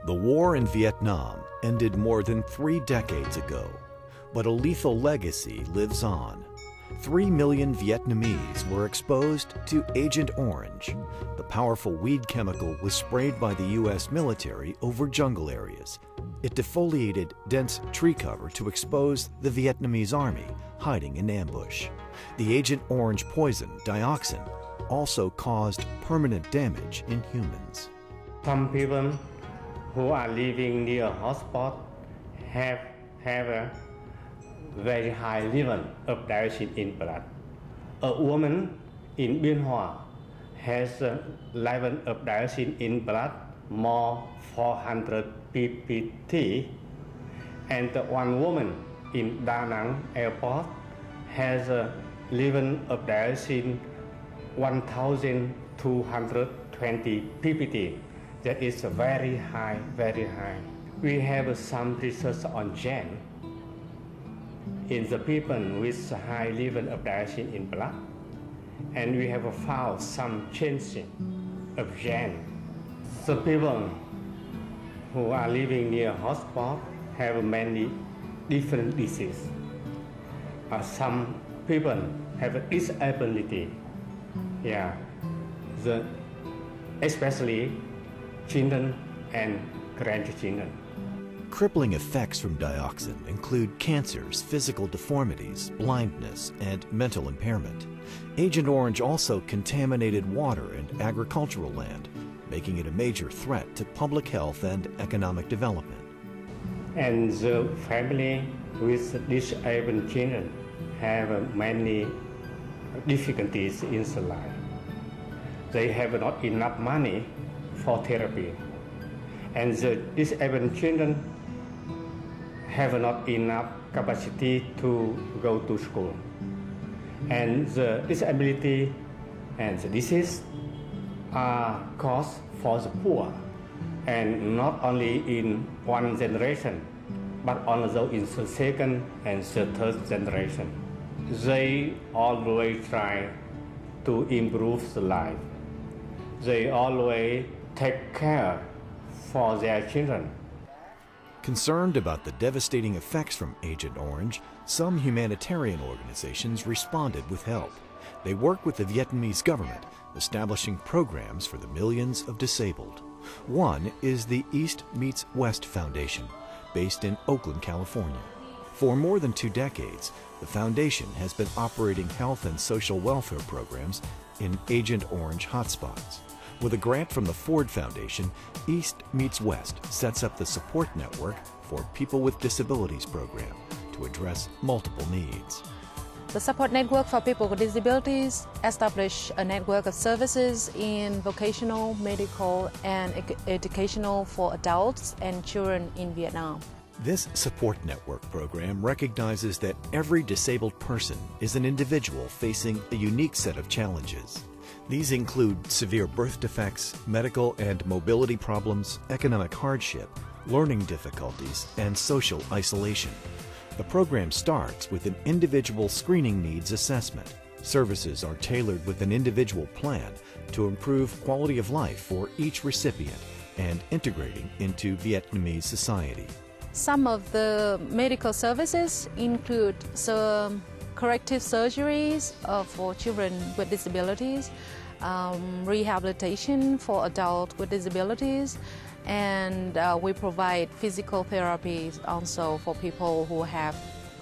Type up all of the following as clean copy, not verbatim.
The war in Vietnam ended more than 3 decades ago, but a lethal legacy lives on. 3 million Vietnamese were exposed to Agent Orange. The powerful weed chemical was sprayed by the U.S. military over jungle areas. It defoliated dense tree cover to expose the Vietnamese army hiding in ambush. The Agent Orange poison, dioxin, also caused permanent damage in humans. Some people who are living near a hotspot have a very high level of dioxin in blood. A woman in Bien Hoa has a level of dioxin in blood more 400 ppt, and one woman in Da Nang airport has a level of dioxin 1220 ppt. That is very high, very high. We have some research on gene in the people with high level of dioxin in blood, and we have found some changes of gene. The people who are living near hotspot have many different diseases. Some people have a disability, especially children and grandchildren. Crippling effects from dioxin include cancers, physical deformities, blindness, and mental impairment. Agent Orange also contaminated water and agricultural land, making it a major threat to public health and economic development. And the family with disabled children have many difficulties in their life. They have not enough money for therapy, and the disabled children have not enough capacity to go to school. And the disability and the disease are caused for the poor, and not only in one generation, but also in the second and the third generation. They always try to improve the life. They always take care for their children. Concerned about the devastating effects from Agent Orange, some humanitarian organizations responded with help. They work with the Vietnamese government, establishing programs for the millions of disabled. One is the East Meets West Foundation, based in Oakland, California. For more than 2 decades, the foundation has been operating health and social welfare programs in Agent Orange hotspots. With a grant from the Ford Foundation, East Meets West sets up the support network for People with Disabilities program to address multiple needs. The Support Network for People with Disabilities established a network of services in vocational, medical, and educational for adults and children in Vietnam. This support network program recognizes that every disabled person is an individual facing a unique set of challenges. These include severe birth defects, medical and mobility problems, economic hardship, learning difficulties, and social isolation. The program starts with an individual screening needs assessment. Services are tailored with an individual plan to improve quality of life for each recipient and integrating into Vietnamese society. Some of the medical services include some corrective surgeries for children with disabilities, rehabilitation for adults with disabilities, and we provide physical therapies also for people who have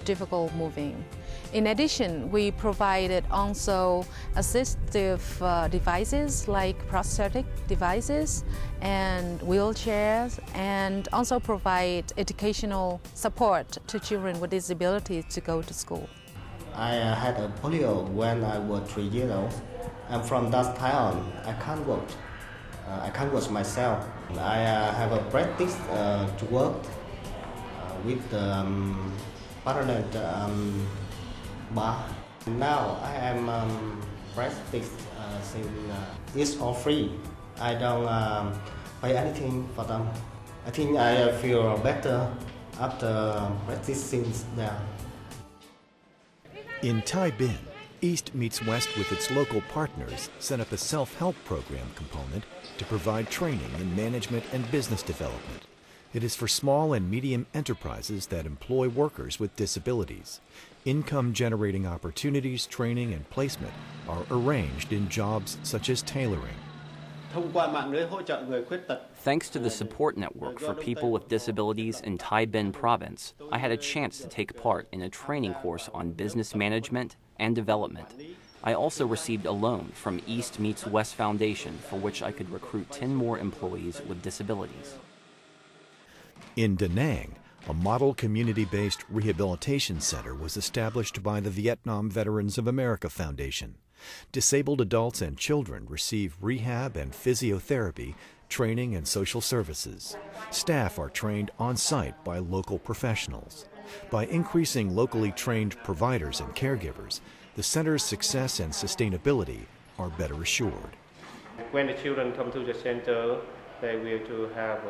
difficult moving. In addition, we provided also assistive devices like prosthetic devices and wheelchairs, and also provide educational support to children with disabilities to go to school. I had a polio when I was 3 years old. And from that time on, I can't work. I can't work myself. I have a practice to work with the permanent bar. Now I am practice since it's all free. I don't pay anything for them. I think I feel better after practicing there. In Tai Binh, East Meets West with its local partners set up a self-help program component to provide training in management and business development. It is for small and medium enterprises that employ workers with disabilities. Income-generating opportunities, training, and placement are arranged in jobs such as tailoring. Thanks to the support network for people with disabilities in Tai Binh province, I had a chance to take part in a training course on business management and development. I also received a loan from East Meets West Foundation for which I could recruit 10 more employees with disabilities. In Da Nang, a model community-based rehabilitation center was established by the Vietnam Veterans of America Foundation. Disabled adults and children receive rehab and physiotherapy, training, and social services. Staff are trained on-site by local professionals. By increasing locally trained providers and caregivers, the center's success and sustainability are better assured. When the children come to the center, they will to have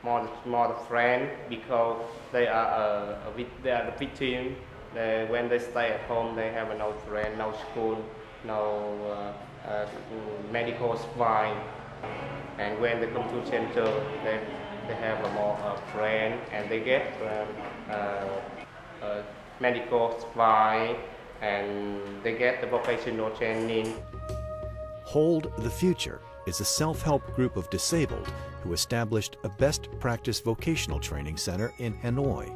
more friends because they are the victim. When they stay at home, they have no friend, no school, no medical supply. And when they come to center, they have a more friend and they get medical supply and they get the vocational training. Hold the Future is a self-help group of disabled who established a best practice vocational training center in Hanoi.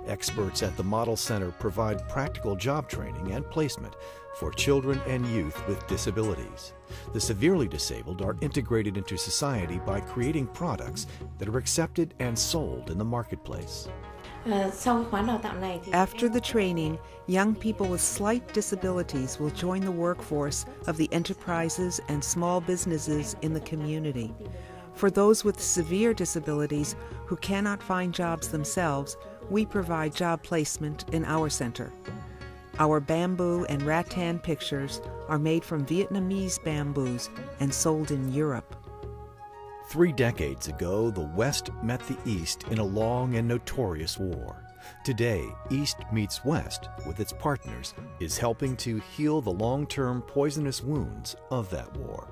Experts at the Model Center provide practical job training and placement for children and youth with disabilities. The severely disabled are integrated into society by creating products that are accepted and sold in the marketplace. After the training, young people with slight disabilities will join the workforce of the enterprises and small businesses in the community. For those with severe disabilities who cannot find jobs themselves, we provide job placement in our center. Our bamboo and rattan pictures are made from Vietnamese bamboos and sold in Europe. 3 decades ago, the West met the East in a long and notorious war. Today, East Meets West, with its partners, is helping to heal the long-term poisonous wounds of that war.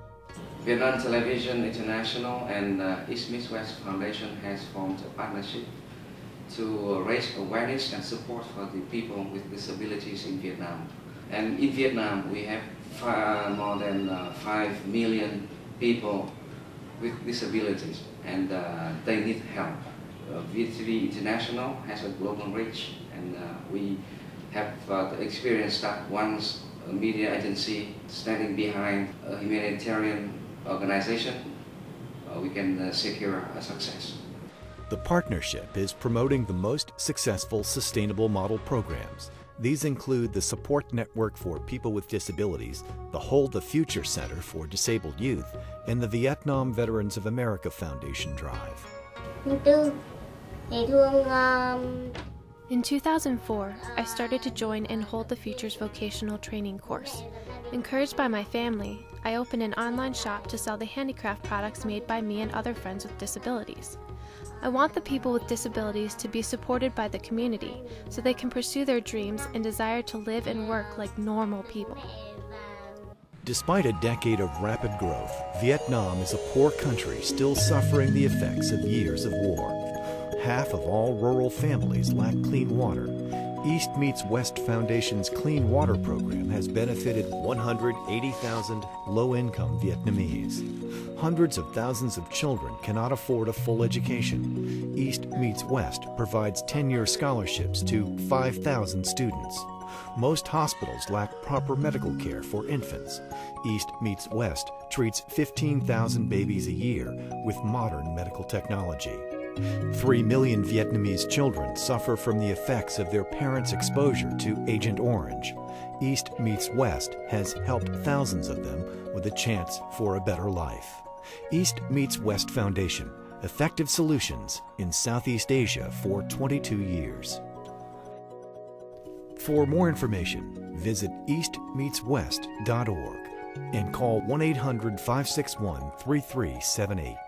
Vietnam Television International and East Meets West Foundation has formed a partnership to raise awareness and support for the people with disabilities in Vietnam. And in Vietnam, we have more than 5 million people with disabilities, and they need help. VTV International has a global reach, and we have the experience that once a media agency standing behind a humanitarian organization, we can secure a success. The partnership is promoting the most successful sustainable model programs. These include the Support Network for People with Disabilities, the Hold the Future Center for Disabled Youth, and the Vietnam Veterans of America Foundation Drive. In 2004, I started to join and Hold the Future's vocational training course. Encouraged by my family, I opened an online shop to sell the handicraft products made by me and other friends with disabilities. I want the people with disabilities to be supported by the community so they can pursue their dreams and desire to live and work like normal people. Despite a decade of rapid growth, Vietnam is a poor country still suffering the effects of years of war. Half of all rural families lack clean water. East Meets West Foundation's Clean Water program has benefited 180,000 low-income Vietnamese. Hundreds of thousands of children cannot afford a full education. East Meets West provides 10-year scholarships to 5,000 students. Most hospitals lack proper medical care for infants. East Meets West treats 15,000 babies a year with modern medical technology. 3 million Vietnamese children suffer from the effects of their parents' exposure to Agent Orange. East Meets West has helped thousands of them with a chance for a better life. East Meets West Foundation, effective solutions in Southeast Asia for 22 years. For more information, visit eastmeetswest.org and call 1-800-561-3378.